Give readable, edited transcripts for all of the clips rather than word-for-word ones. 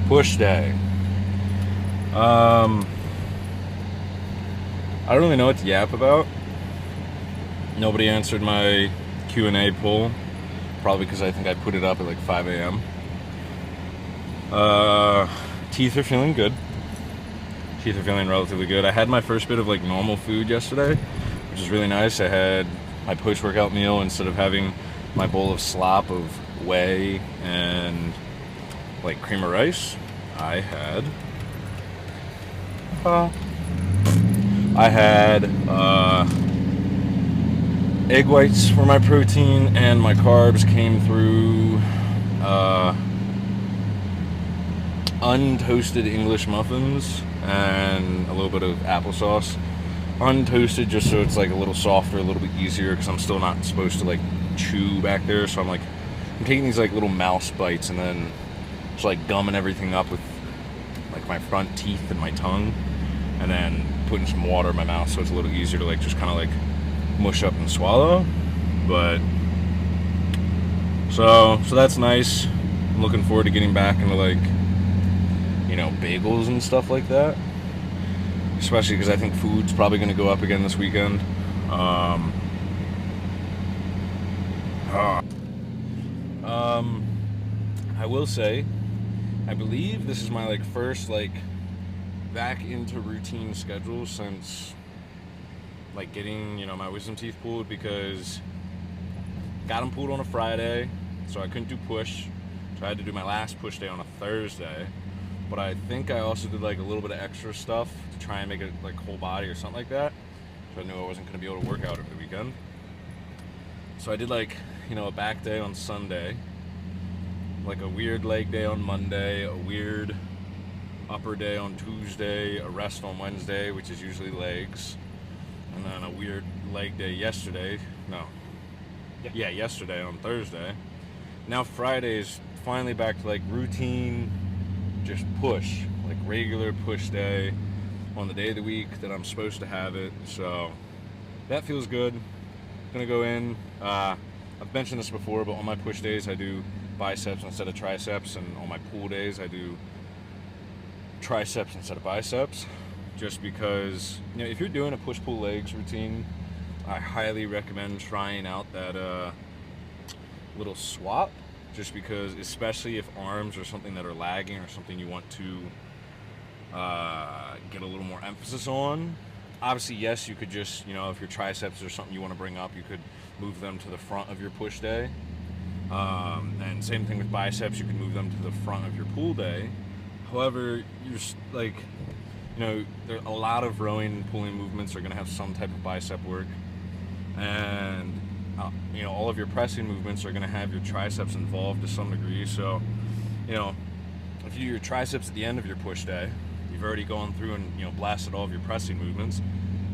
Push day. I don't really know what to yap about. Nobody answered my Q&A poll, probably because I think I put it up at like 5 a.m. Teeth are feeling good. Teeth are feeling relatively good. I had my first bit of like normal food yesterday, which is really nice. I had my post-workout meal instead of having my bowl of slop of whey and like cream of rice. I had uh, egg whites for my protein, and my carbs came through untoasted English muffins and a little bit of applesauce. Untoasted just so it's like a little softer, a little bit easier, because I'm still not supposed to like chew back there. So I'm taking these like little mouse bites and then just like gumming everything up with like my front teeth and my tongue, and then putting some water in my mouth so it's a little easier to like just kind of like mush up and swallow. But so that's nice. I'm looking forward to getting back into like, you know, bagels and stuff like that, especially because I think food's probably going to go up again this weekend. I will say, I believe this is my like first like back into routine schedule since like getting, you know, my wisdom teeth pulled, because got them pulled on a Friday, so I couldn't do push, so I had to do my last push day on a Thursday. But I think I also did like a little bit of extra stuff to try and make it like whole body or something like that, so I knew I wasn't going to be able to work out over the weekend. So I did like, you know, a back day on Sunday, like a weird leg day on Monday, a weird upper day on Tuesday, a rest on Wednesday, which is usually legs, and then a weird leg day yesterday. Yesterday on Thursday. Now Friday's finally back to like routine, just push, like regular push day on the day of the week that I'm supposed to have it. So that feels good. Gonna go in. I've mentioned this before, but on my push days I do biceps instead of triceps, and on my pull days I do triceps instead of biceps, just because, you know, if you're doing a push-pull legs routine, I highly recommend trying out that little swap, just because, especially if arms are something that are lagging or something you want to get a little more emphasis on. Obviously, yes, you could just, you know, if your triceps are something you want to bring up, you could move them to the front of your push day. And same thing with biceps, you can move them to the front of your pull day. However, you're like, you know, there a lot of rowing and pulling movements are going to have some type of bicep work, and you know, all of your pressing movements are going to have your triceps involved to some degree. So, you know, if you do your triceps at the end of your push day, you've already gone through and, you know, blasted all of your pressing movements.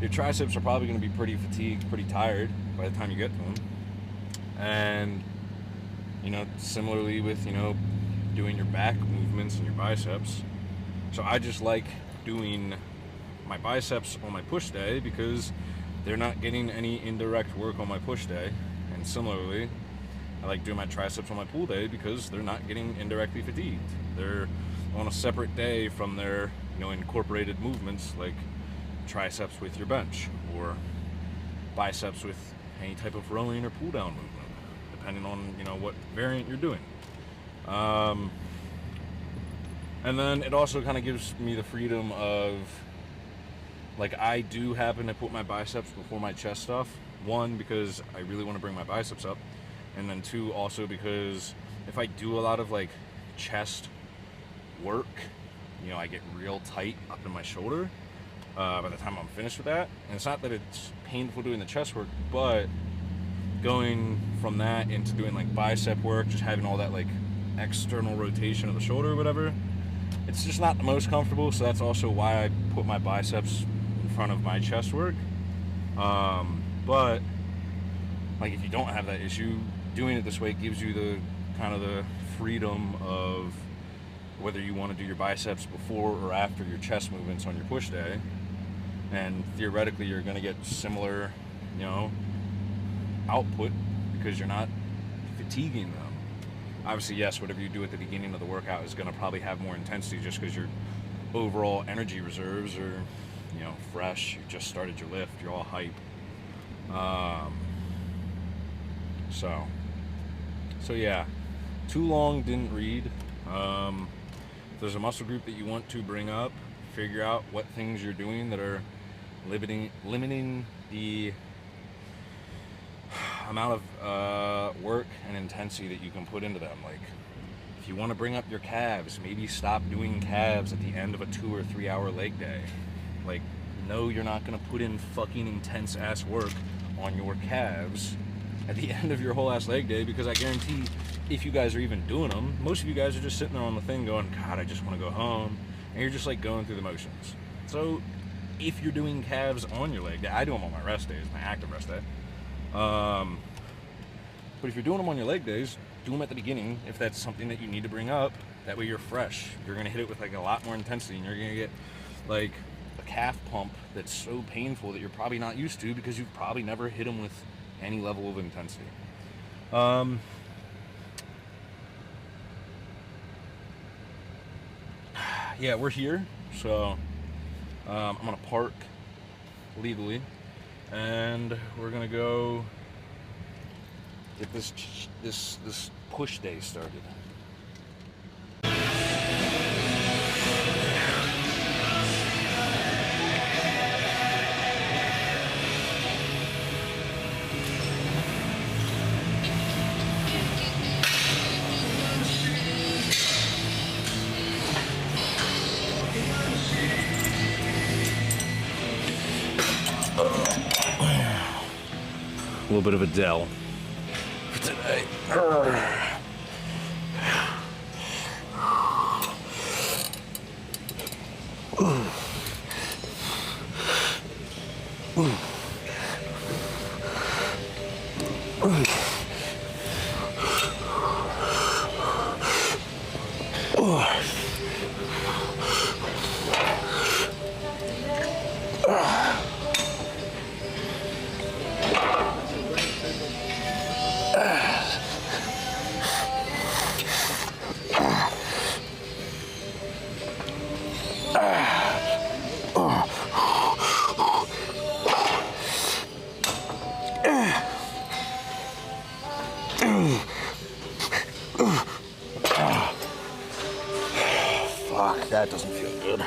Your triceps are probably going to be pretty fatigued, pretty tired by the time you get to them. And, you know, similarly with, you know, doing your back movements and your biceps. So I just like doing my biceps on my push day because they're not getting any indirect work on my push day. And similarly, I like doing my triceps on my pull day because they're not getting indirectly fatigued. They're on a separate day from their, you know, incorporated movements, like triceps with your bench, or biceps with any type of rowing or pull down movement, depending on, you know, what variant you're doing. And then it also kind of gives me the freedom of, like, I do happen to put my biceps before my chest stuff. One, because I really want to bring my biceps up. And then two, also because if I do a lot of, like, chest work, you know, I get real tight up in my shoulder by the time I'm finished with that. And it's not that it's painful doing the chest work, but going from that into doing, like, bicep work, just having all that, like, external rotation of the shoulder or whatever, it's just not the most comfortable. So that's also why I put my biceps in front of my chest work. But like, if you don't have that issue, doing it this way gives you the kind of the freedom of whether you want to do your biceps before or after your chest movements on your push day. And theoretically, you're going to get similar, you know, output because you're not fatiguing them. Obviously, yes, whatever you do at the beginning of the workout is going to probably have more intensity just because your overall energy reserves are, fresh. You just started your lift. You're all hype. So yeah, too long, didn't read. If there's a muscle group that you want to bring up, figure out what things you're doing that are limiting the amount of work and intensity that you can put into them. Like, if you want to bring up your calves, maybe stop doing calves at the end of a 2 or 3 hour leg day. Like, no, you're not going to put in fucking intense ass work on your calves at the end of your whole ass leg day, because I guarantee if you guys are even doing them, most of you guys are just sitting there on the thing going, God, I just want to go home, and you're just like going through the motions. So if you're doing calves on your leg day, I do them on my rest days, my active rest day. But if you're doing them on your leg days, do them at the beginning if that's something that you need to bring up. That way you're fresh. You're going to hit it with like a lot more intensity, and you're going to get like a calf pump that's so painful that you're probably not used to because you've probably never hit them with any level of intensity. Yeah, we're here, so I'm gonna park legally, and we're gonna go get this push day started. A little bit of Adele for today. Fuck, that doesn't feel good.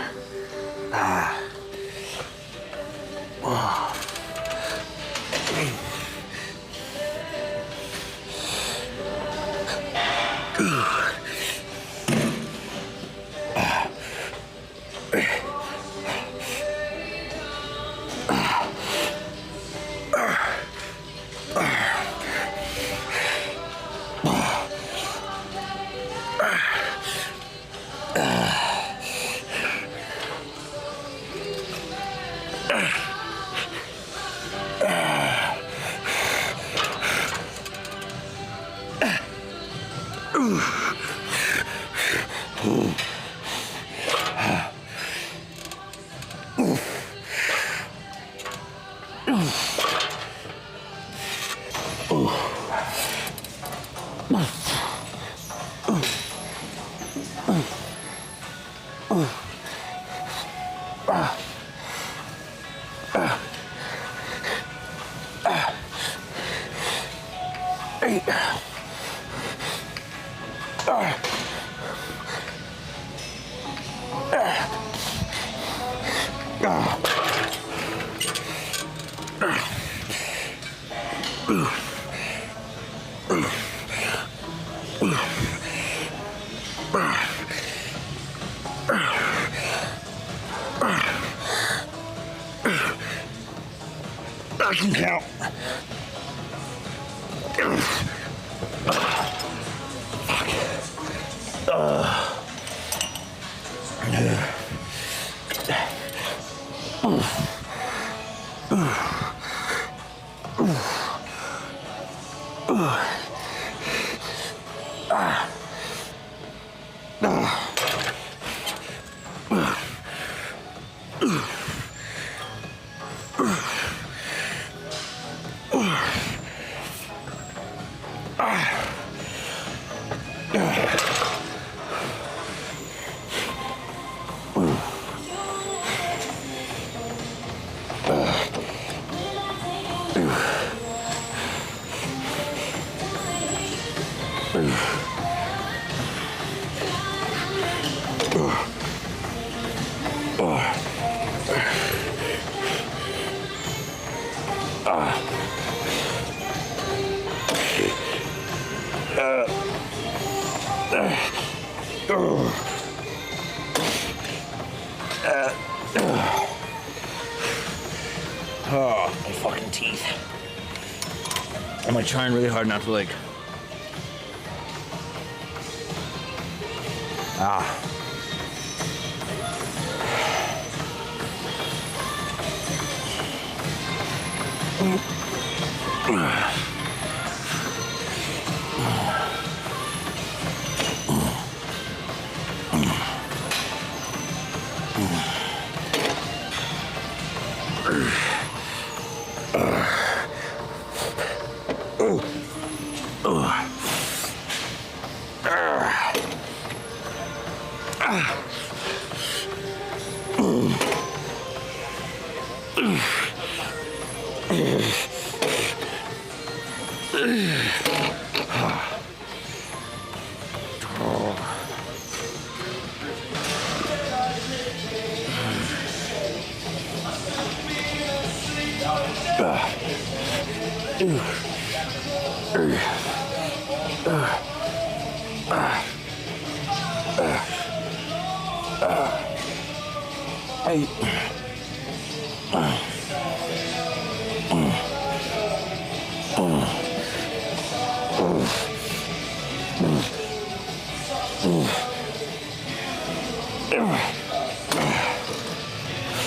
I can count. Oh, my fucking teeth. I'm like trying really hard not to like.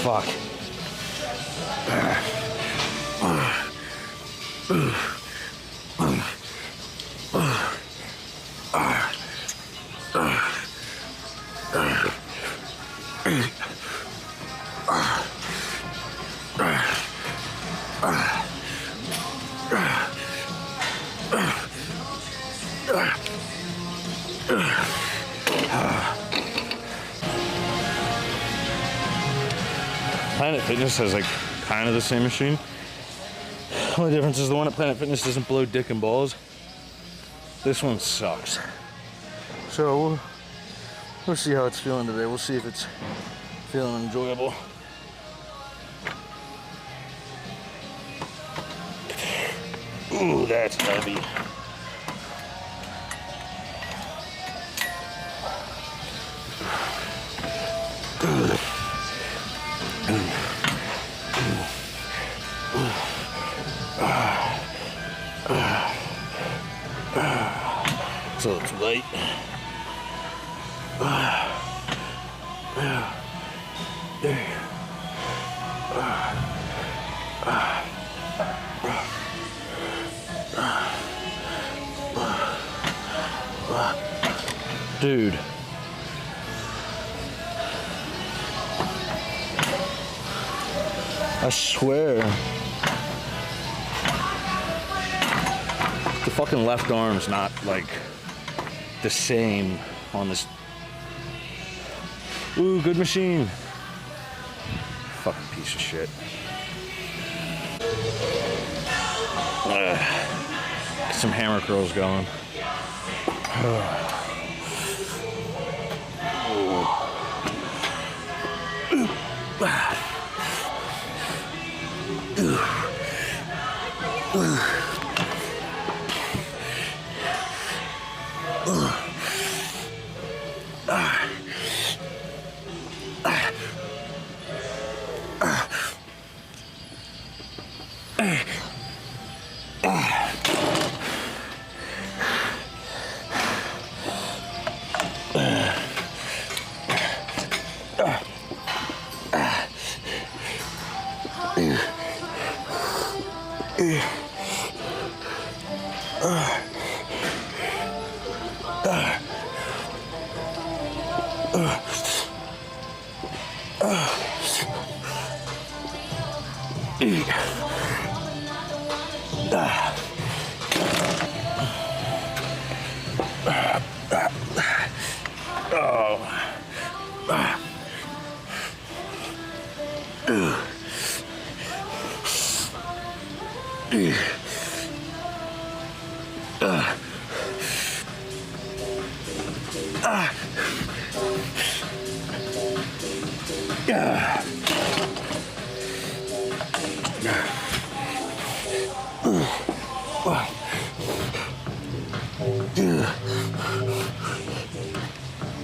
Fuck. Planet Fitness has like kind of the same machine. The only difference is the one at Planet Fitness doesn't blow dick and balls. This one sucks. So we'll see how it's feeling today. We'll see if it's feeling enjoyable. Ooh, that's heavy. So it's light. Dude. I swear. The fucking left arm's not like the same on this. Ooh, good machine. Fucking piece of shit. Get some hammer curls going.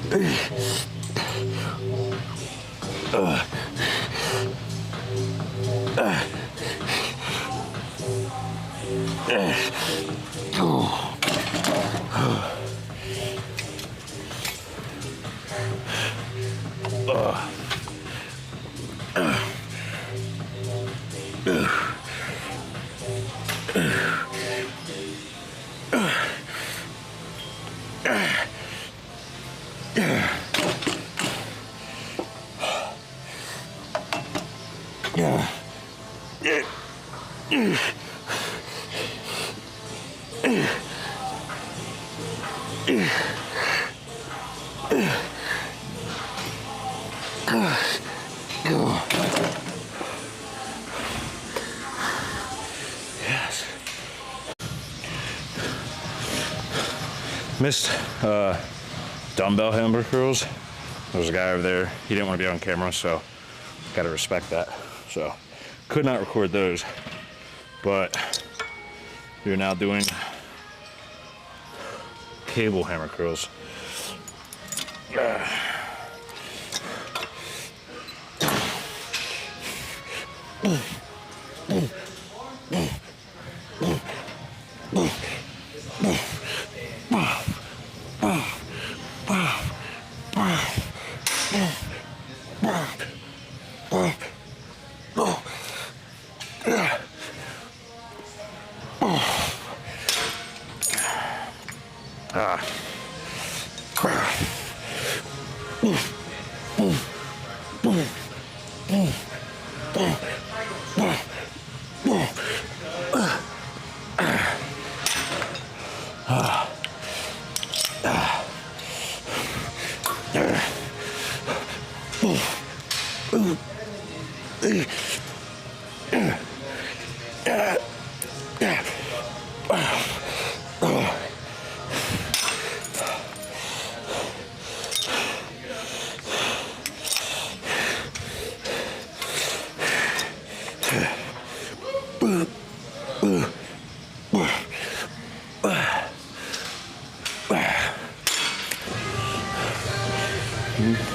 Yes. Missed dumbbell hammer curls. There's a guy over there. He didn't want to be on camera, so gotta respect that. So could not record those, but we're now doing cable hammer curls.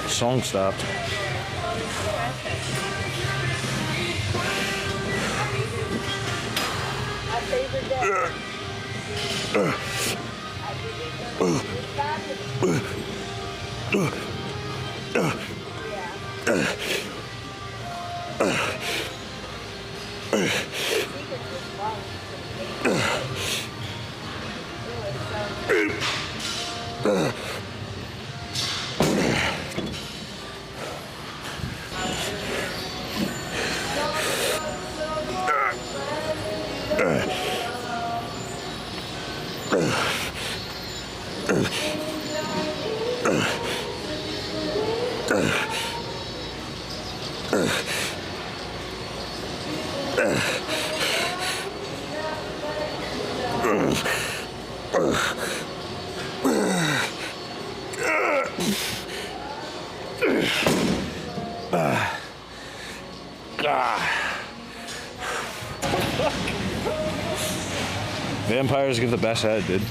Song stopped. Vampires give the best head, dude.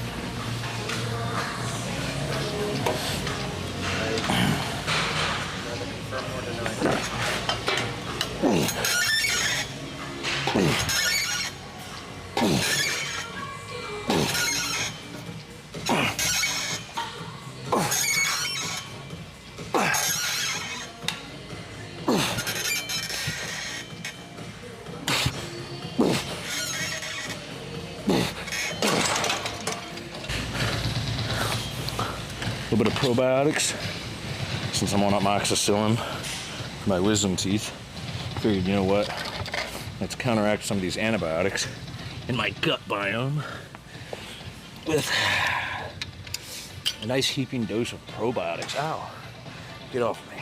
A little bit of probiotics, since I'm on amoxicillin for my wisdom teeth. Figured, you know what? Let's counteract some of these antibiotics in my gut biome with a nice heaping dose of probiotics. Ow, get off me.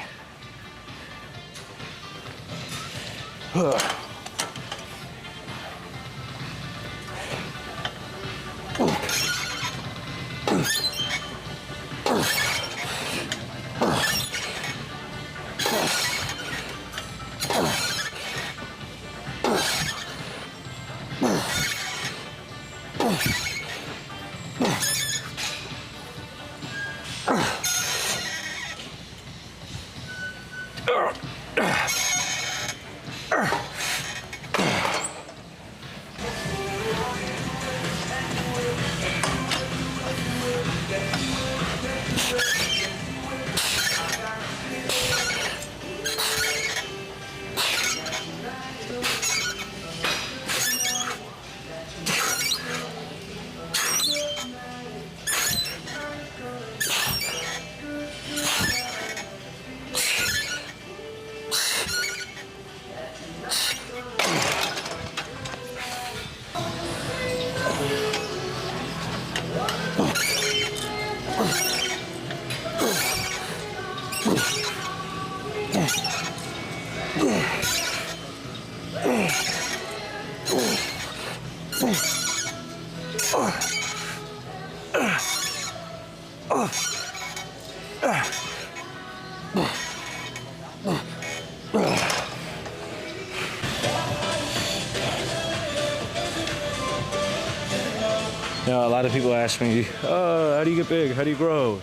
Now, a lot of people ask me, oh, how do you get big? How do you grow?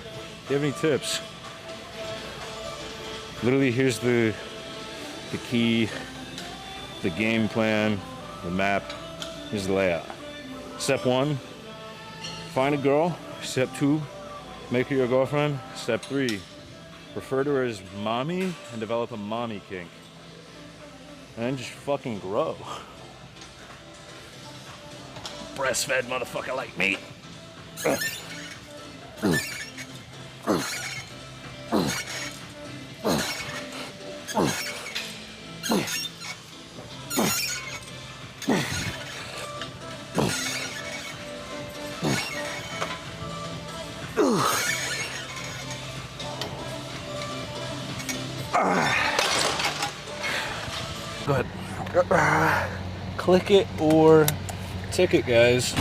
Do you have any tips? Literally, here's the key, the game plan, the map. Here's the layout. Step 1, find a girl. Step 2, make her your girlfriend. Step 3, refer to her as mommy and develop a mommy kink. And then just fucking grow. Breastfed motherfucker like me. Go ahead. Click it or ticket, guys.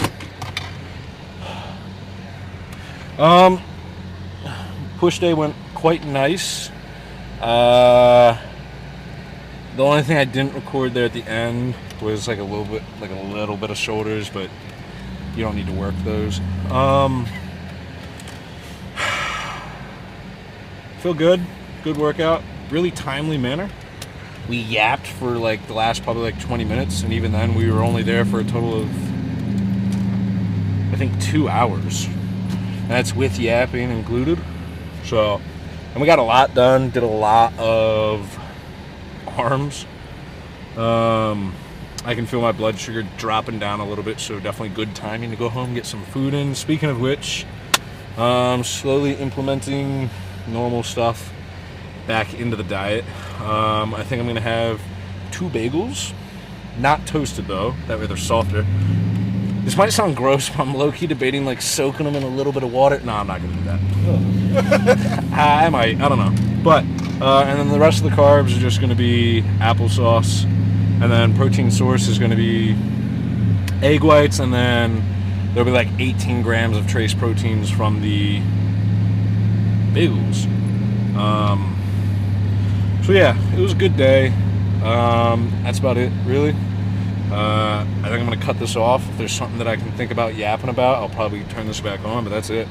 Push day went quite nice. The only thing I didn't record there at the end was like a little bit of shoulders, but you don't need to work those. Feel good workout, really timely manner. We yapped for like the last probably like 20 minutes, and even then we were only there for a total of, I think, 2 hours. And that's with yapping included. So, and we got a lot done, did a lot of arms. I can feel my blood sugar dropping down a little bit, so definitely good timing to go home and get some food in. Speaking of which, slowly implementing normal stuff back into the diet. I think I'm gonna have 2 bagels, not toasted though, that way they're softer. This might sound gross, but I'm low-key debating like soaking them in a little bit of water. No, I'm not gonna do that. I might, I don't know. But, and then the rest of the carbs are just gonna be applesauce, and then protein source is gonna be egg whites, and then there'll be like 18 grams of trace proteins from the bagels. So yeah, it was a good day. That's about it, really. I think I'm gonna cut this off. If there's something that I can think about yapping about, I'll probably turn this back on, but that's it.